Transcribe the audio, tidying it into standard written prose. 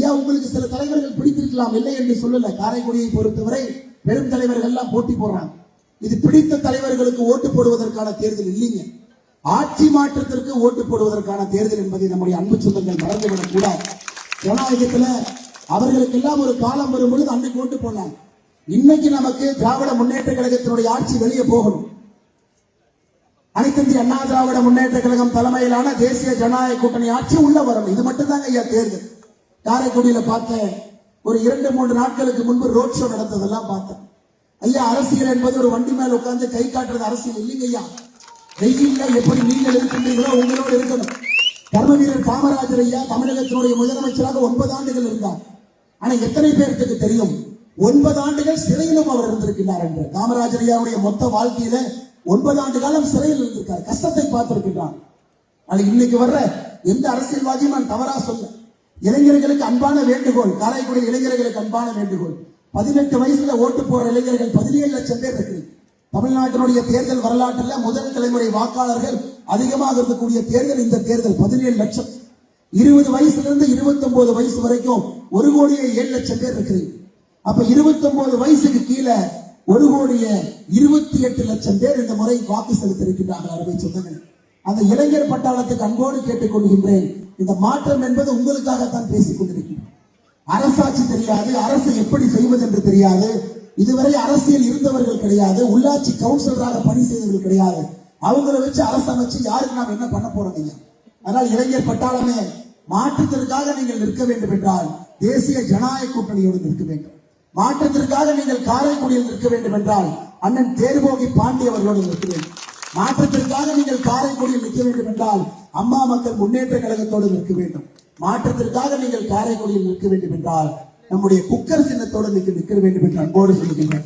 ஐயா உங்களுக்கு சில தலைவர்கள் பிடித்திருக்கலாம், இல்லை என்று சொல்லல. காரைக்குடியை பொறுத்தவரை பெரும் தலைவர்கள் எல்லாம் போட்டி போடுறாங்க. இது பிடித்த தலைவர்களுக்கு ஓட்டு போடுவதற்கான தேர்தல் இல்லைங்க, ஆட்சி மாற்றத்திற்கு ஓட்டு போடுவதற்கான தேர்தல் என்பதை நம்முடைய அன்பு சொந்தங்கள் மறந்துவிடக் கூடாது. ஜனநாயகத்தில் அவர்களுக்கெல்லாம் ஒரு காலம் வரும்பொழுது அன்னைக்கு ஓட்டு போனாங்க. இன்னைக்கு நமக்கு திராவிட முன்னேற்ற கழகத்தினுடைய ஆட்சி வெளியே போகணும். அனைத்து இந்திய அண்ணா திராவிட முன்னேற்ற கழகம் தலைமையிலான தேசிய ஜனநாயக கூட்டணி ஆட்சி உள்ள வரணும். இது மட்டும்தாங்க ஐயா தேர்தல். காரைக்குடியில பார்த்த ஒரு 2-3 நாட்களுக்கு முன்பு ரோட் ஷோ நடந்ததெல்லாம் பார்த்தேன். ஐயா அரசியல் என்பது ஒரு வண்டி மேல உட்கார்ந்து கை காட்டுறது அரசியல் இல்லைங்க ஐயா. வெயில்ல எப்படி நீங்கள் இருக்கின்றீர்களோ உங்களோடு இருக்கணும். கர்ம வீரர் காமராஜர் ஐயா தமிழகத்தினுடைய முதலமைச்சராக 9 ஆண்டுகள் இருந்தார். ஆனா எத்தனை பேருக்கு தெரியும் 9 ஆண்டுகள் சிறையிலும் அவர் இருந்திருக்கிறார் என்று? காமராஜர் ஐயாவுடைய மொத்த வாழ்க்கையில 9 ஆண்டு காலம் சிறையில் இருந்திருக்கார், கஷ்டத்தை பார்த்திருக்கிறார். அது இன்னைக்கு வர்ற எந்த அரசியல்வாதியும் நான் தவறா சொல்ல. இளைஞர்களுக்கு அன்பான வேண்டுகோள், காரைக்குடி இளைஞர்களுக்கு அன்பான வேண்டுகோள். 18 வயசுல ஓட்டு போற இளைஞர்கள் 17 லட்சம் பேர் இருக்கு. தமிழ்நாட்டினுடைய தேர்தல் வரலாற்றில் முதல் தலைமுறை வாக்காளர்கள் அதிகமாக இருக்கக்கூடிய தேர்தல் இந்த தேர்தல். 17 லட்சம். 20 வயசுல இருந்து 29 வயசு வரைக்கும் 1,07,00,000 பேர் இருக்கிறீங்க. அப்ப 29 வயசுக்கு கீழே 1,28,00,000 பேர் இந்த முறை வாக்கு செலுத்திருக்கின்றார்கள். அருமை சொந்தங்கள், அந்த இளைஞர் பட்டாளத்துக்கு அன்போடு கேட்டுக்கொள்கின்றேன். இந்த மாற்றம் என்பது உங்களுக்காகத்தான் பேசிக் கொண்டிருக்கிறேன். அரசாட்சி தெரியாது, அரசு எப்படி செய்வது என்று தெரியாது, இதுவரை அரசியல் இருந்தவர்கள் கிடையாது, உள்ளாட்சி கவுன்சிலராக பணி செய்தவர்கள் கிடையாது. அவங்களை வச்சு அரசமைச்சு யாருக்கு நாம் என்ன பண்ண போறோம் ஐயா? அதனால் இளைஞர் பட்டாளமே, மாற்றத்திற்காக நீங்கள் நிற்க வேண்டும் என்றால் தேசிய ஜனநாயக கூட்டணியோடு நிற்க வேண்டும். மாற்றத்திற்காக நீங்கள் காரைக்குடியில் நிற்க வேண்டும் என்றால் அண்ணன் தேர்போகி பாண்டி அவர்களோடு நிற்க வேண்டும். மாற்றத்திற்காக நீங்கள் காரைக்குடியில் நிற்க வேண்டும் என்றால் அம்மா மக்கள் முன்னேற்ற கழகத்தோடு நிற்க வேண்டும். மாற்றத்திற்காக நீங்கள் காரைக்குடியில் நிற்க வேண்டும் என்றால் நம்முடைய குக்கர் சின்னத்தோடு நிற்க வேண்டும் என்று அன்போடு சொல்லுகின்றேன்.